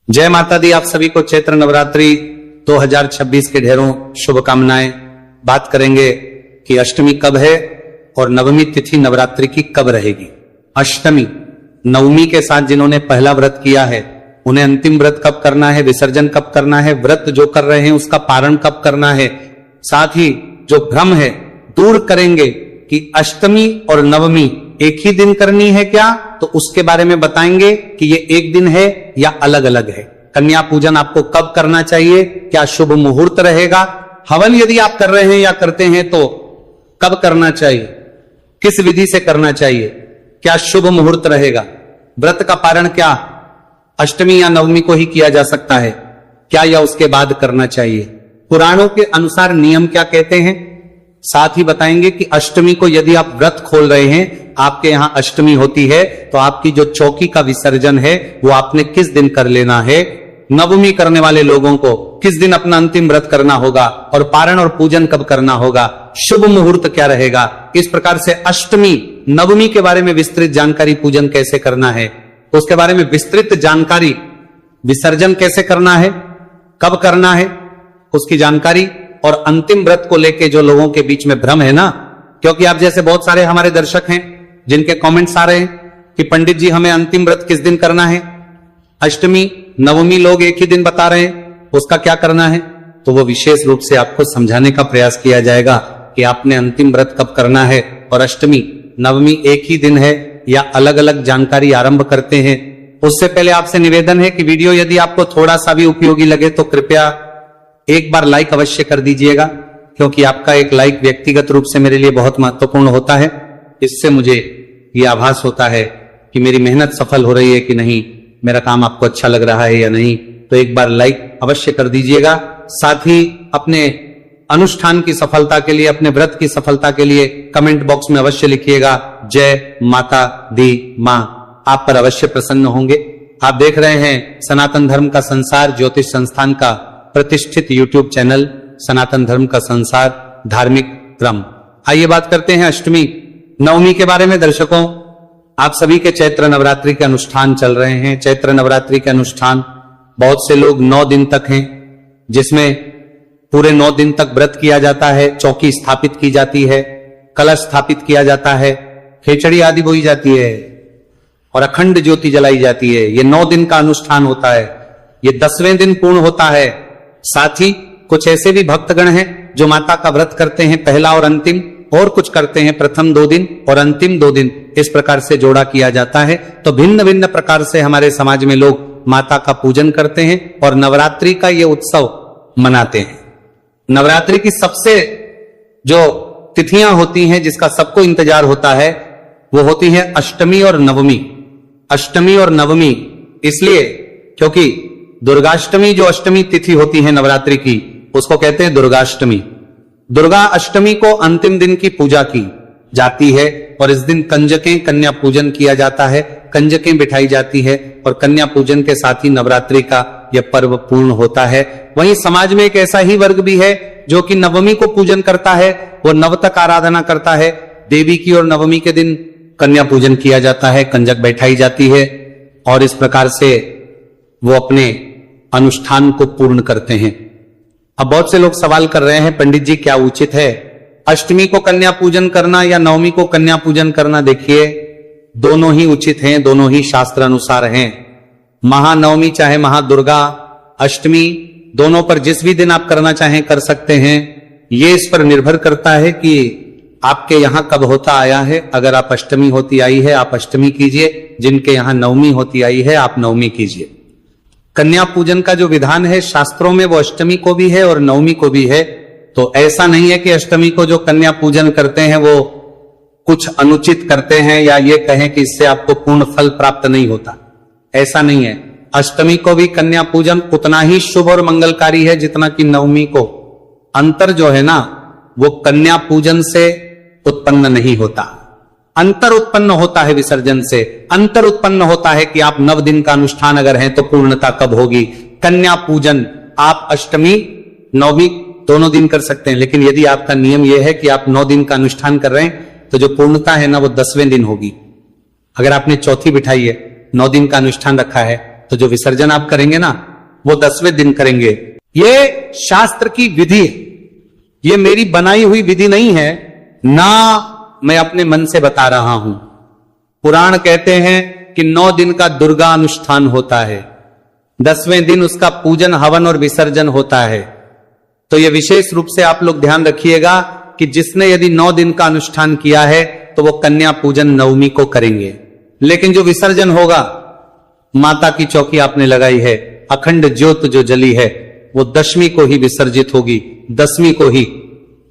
जय माता दी। आप सभी को चैत्र नवरात्रि 2026 के ढेरों शुभकामनाएं। बात करेंगे कि अष्टमी कब है और नवमी तिथि नवरात्रि की कब रहेगी। अष्टमी नवमी के साथ जिन्होंने पहला व्रत किया है उन्हें अंतिम व्रत कब करना है, विसर्जन कब करना है, व्रत जो कर रहे हैं उसका पारण कब करना है, साथ ही जो भ्रम है दूर करेंगे कि अष्टमी और नवमी एक ही दिन करनी है क्या, तो उसके बारे में बताएंगे कि ये एक दिन है या अलग अलग है। कन्या पूजन आपको कब करना चाहिए, क्या शुभ मुहूर्त रहेगा, हवन यदि आप कर रहे हैं या करते हैं तो कब करना चाहिए, किस विधि से करना चाहिए, क्या शुभ मुहूर्त रहेगा, व्रत का पारण क्या अष्टमी या नवमी को ही किया जा सकता है क्या या उसके बाद करना चाहिए, पुराणों के अनुसार नियम क्या कहते हैं। साथ ही बताएंगे कि अष्टमी को यदि आप व्रत खोल रहे हैं, आपके यहां अष्टमी होती है तो आपकी जो चौकी का विसर्जन है वो आपने किस दिन कर लेना है, नवमी करने वाले लोगों को किस दिन अपना अंतिम व्रत करना होगा और पारण और पूजन कब करना होगा, शुभ मुहूर्त क्या रहेगा। इस प्रकार से अष्टमी नवमी के बारे में विस्तृत जानकारी, पूजन कैसे करना है उसके बारे में विस्तृत जानकारी, विसर्जन कैसे करना है, कब करना है उसकी जानकारी, और अंतिम व्रत को लेके जो लोगों के बीच में भ्रम है ना, क्योंकि आप जैसे बहुत सारे हमारे दर्शक हैं जिनके कमेंट्स आ रहे हैं कि पंडित जी हमें अंतिम व्रत किस दिन करना है, अष्टमी नवमी लोग एक ही दिन बता रहे हैं, उसका क्या करना है। तो वो विशेष रूप से आपको समझाने का प्रयास किया जाएगा कि आपने अंतिम व्रत कब करना है और अष्टमी नवमी एक ही दिन है या अलग अलग जानकारी आरंभ करते हैं। उससे पहले आपसे निवेदन है कि वीडियो यदि आपको थोड़ा सा भी उपयोगी लगे तो कृपया एक बार लाइक अवश्य कर दीजिएगा, क्योंकि आपका एक लाइक व्यक्तिगत रूप से मेरे लिए बहुत महत्वपूर्ण होता है। इससे मुझे यह आभास होता है कि मेरी मेहनत सफल हो रही है कि नहीं, मेरा काम आपको अच्छा लग रहा है या नहीं। तो एक बार लाइक अवश्य कर दीजिएगा। साथ ही अपने अनुष्ठान की सफलता के लिए, अपने व्रत की सफलता के लिए कमेंट बॉक्स में अवश्य लिखिएगा जय माता दी मां। आप पर अवश्य प्रसन्न होंगे। आप देख रहे हैं सनातन धर्म का संसार ज्योतिष संस्थान का प्रतिष्ठित यूट्यूब चैनल सनातन धर्म का संसार धार्मिक क्रम। आइए बात करते हैं अष्टमी नवमी के बारे में। दर्शकों, आप सभी के चैत्र नवरात्रि के अनुष्ठान चल रहे हैं। चैत्र नवरात्रि के अनुष्ठान बहुत से लोग 9 दिन तक हैं, जिसमें पूरे 9 दिन तक व्रत किया जाता है, चौकी स्थापित की जाती है, कलश स्थापित किया जाता है, खिचड़ी आदि बोई जाती है और अखंड ज्योति जलाई जाती है। ये 9 दिन का अनुष्ठान होता है, ये 10वें दिन पूर्ण होता है। साथ ही कुछ ऐसे भी भक्तगण हैं जो माता का व्रत करते हैं पहला और अंतिम, और कुछ करते हैं प्रथम 2 दिन और अंतिम 2 दिन, इस प्रकार से जोड़ा किया जाता है। तो भिन्न भिन्न प्रकार से हमारे समाज में लोग माता का पूजन करते हैं और नवरात्रि का ये उत्सव मनाते हैं। नवरात्रि की सबसे जो तिथियां होती हैं जिसका सबको इंतजार होता है वो होती है अष्टमी और नवमी। अष्टमी और नवमी इसलिए क्योंकि दुर्गाष्टमी जो अष्टमी तिथि होती है नवरात्रि की, उसको कहते हैं दुर्गाष्टमी। दुर्गा अष्टमी को अंतिम दिन की पूजा की जाती है और इस दिन कंजकें कन्या पूजन किया जाता है, कंजकें बिठाई जाती है और कन्या पूजन के साथ ही नवरात्रि का यह पर्व पूर्ण होता है। वहीं समाज में एक ऐसा ही वर्ग भी है जो कि नवमी को पूजन करता है, वो नवतक आराधना करता है देवी की, और नवमी के दिन कन्या पूजन किया जाता है, कंजक बैठाई जाती है और इस प्रकार से वो अपने अनुष्ठान को पूर्ण करते हैं। अब बहुत से लोग सवाल कर रहे हैं पंडित जी क्या उचित है, अष्टमी को कन्या पूजन करना या नवमी को कन्या पूजन करना। देखिए, दोनों ही उचित हैं, दोनों ही शास्त्र अनुसार हैं। महानवमी चाहे महादुर्गा अष्टमी, दोनों पर जिस भी दिन आप करना चाहें कर सकते हैं। ये इस पर निर्भर करता है कि आपके यहां कब होता आया है। अगर आप अष्टमी होती आई है आप अष्टमी कीजिए, जिनके यहां नवमी होती आई है आप नवमी कीजिए। कन्या पूजन का जो विधान है शास्त्रों में वो अष्टमी को भी है और नवमी को भी है। तो ऐसा नहीं है कि अष्टमी को जो कन्या पूजन करते हैं वो कुछ अनुचित करते हैं या ये कहें कि इससे आपको पूर्ण फल प्राप्त नहीं होता, ऐसा नहीं है। अष्टमी को भी कन्या पूजन उतना ही शुभ और मंगलकारी है जितना कि नवमी को। अंतर जो है ना वो कन्या पूजन से उत्पन्न नहीं होता, अंतर उत्पन्न होता है विसर्जन से। अंतर उत्पन्न होता है कि आप 9 दिन का अनुष्ठान अगर है तो पूर्णता कब होगी। कन्या पूजन आप अष्टमी नवमी दोनों दिन कर सकते हैं, लेकिन यदि आपका नियम यह है कि आप 9 दिन का अनुष्ठान कर रहे हैं तो जो पूर्णता है ना वो 10वें दिन होगी। अगर आपने चौथी बिठाई है, 9 दिन का अनुष्ठान रखा है तो जो विसर्जन आप करेंगे ना वो 10वें दिन करेंगे। ये शास्त्र की विधि है, ये मेरी बनाई हुई विधि नहीं है, ना मैं अपने मन से बता रहा हूं। पुराण कहते हैं कि 9 दिन का दुर्गा अनुष्ठान होता है, 10वें दिन उसका पूजन हवन और विसर्जन होता है। तो यह विशेष रूप से आप लोग ध्यान रखिएगा कि जिसने यदि 9 दिन का अनुष्ठान किया है तो वो कन्या पूजन नवमी को करेंगे। लेकिन जो विसर्जन होगा, माता की चौकी आपने लगाई है, अखंड ज्योत जो जली है वो 10वीं को ही विसर्जित होगी, 10वीं को ही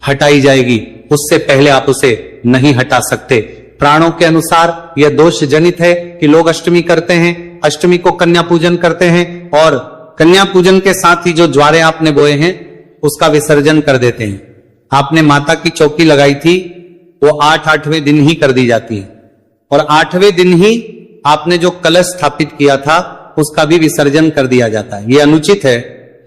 हटाई जाएगी, उससे पहले आप उसे नहीं हटा सकते। प्राणों के अनुसार यह दोष जनित है कि लोग अष्टमी करते हैं, अष्टमी को कन्या पूजन करते हैं और कन्या पूजन के साथ ही जो ज्वारे आपने बोए हैं उसका विसर्जन कर देते हैं। आपने माता की चौकी लगाई थी वो 8वें दिन ही कर दी जाती है और 8वें दिन ही आपने जो कलश स्थापित किया था उसका भी विसर्जन कर दिया जाता है। यह अनुचित है,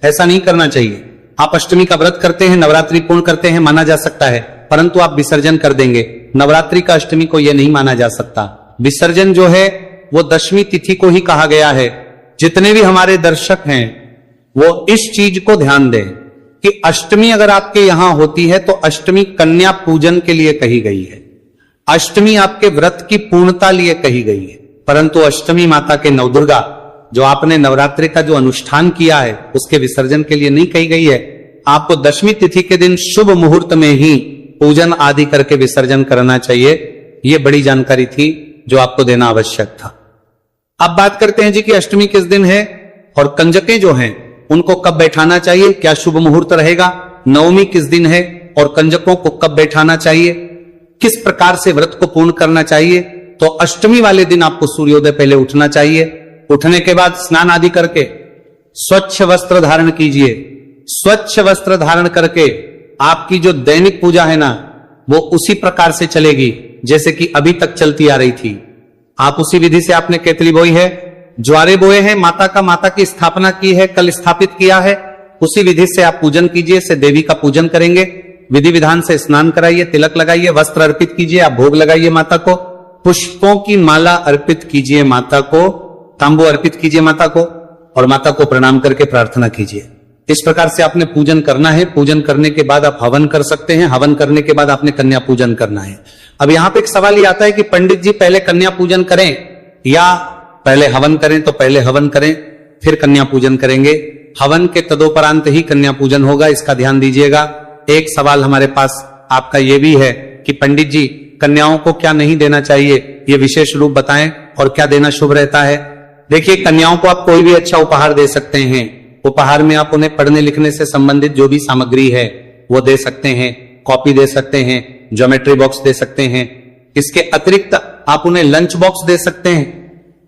ऐसा नहीं करना चाहिए। आप अष्टमी का व्रत करते हैं, नवरात्रि पूर्ण करते हैं, माना जा सकता है, परंतु आप विसर्जन कर देंगे। नवरात्रि का अष्टमी को यह नहीं माना जा सकता। विसर्जन जो है वो 10वीं तिथि को ही कहा गया है। जितने भी हमारे दर्शक हैं वो इस चीज को ध्यान दें कि अष्टमी अगर आपके यहां होती है तो अष्टमी कन्या पूजन के लिए कही गई है, अष्टमी आपके व्रत की पूर्णता लिए कही गई है, परंतु अष्टमी माता के नवदुर्गा जो आपने नवरात्रि का जो अनुष्ठान किया है उसके विसर्जन के लिए नहीं कही गई है। आपको 10वीं तिथि के दिन शुभ मुहूर्त में ही पूजन आदि करके विसर्जन करना चाहिए। यह बड़ी जानकारी थी जो आपको देना आवश्यक था। अब बात करते हैं जी कि अष्टमी किस दिन है और कंजकें जो हैं उनको कब बैठाना चाहिए, क्या शुभ मुहूर्त रहेगा, नवमी किस दिन है और कंजकों को कब बैठाना चाहिए, किस प्रकार से व्रत को पूर्ण करना चाहिए। तो अष्टमी वाले दिन आपको सूर्योदय पहले उठना चाहिए, उठने के बाद स्नान आदि करके स्वच्छ वस्त्र धारण कीजिए। स्वच्छ वस्त्र धारण करके आपकी जो दैनिक पूजा है ना वो उसी प्रकार से चलेगी जैसे कि अभी तक चलती आ रही थी। आप उसी विधि से आपने केतली बोई है, ज्वारे बोए हैं, माता की स्थापना की है, कल स्थापित किया है, उसी विधि से आप पूजन कीजिए। से देवी का पूजन करेंगे, विधि विधान से स्नान कराइए, तिलक लगाइए, वस्त्र अर्पित कीजिए, आप भोग लगाइए माता को, पुष्पों की माला अर्पित कीजिए माता को, तांबू अर्पित कीजिए माता को और माता को प्रणाम करके प्रार्थना कीजिए। इस प्रकार से आपने पूजन करना है। पूजन करने के बाद आप हवन कर सकते हैं, हवन करने के बाद आपने कन्या पूजन करना है। अब यहां पे एक सवाल ये आता है कि पंडित जी पहले कन्या पूजन करें या पहले हवन करें। तो पहले हवन करें फिर कन्या पूजन करेंगे, हवन के तदोपरांत ही कन्या पूजन होगा, इसका ध्यान दीजिएगा। एक सवाल हमारे पास आपका यह भी है कि पंडित जी कन्याओं को क्या नहीं देना चाहिए, ये विशेष रूप बताएं और क्या देना शुभ रहता है। देखिए, कन्याओं को आप कोई भी अच्छा उपहार दे सकते हैं। उपहार में आप उन्हें पढ़ने लिखने से संबंधित जो भी सामग्री है वो दे सकते हैं, कॉपी दे सकते हैं, ज्योमेट्री बॉक्स दे सकते हैं। इसके अतिरिक्त आप उन्हें लंच बॉक्स दे सकते हैं,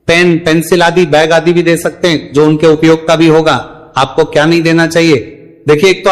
पेन पेंसिल आदि बैग आदि भी दे सकते हैं जो उनके उपयोग का भी होगा। आपको क्या नहीं देना चाहिए, देखिए, एक तो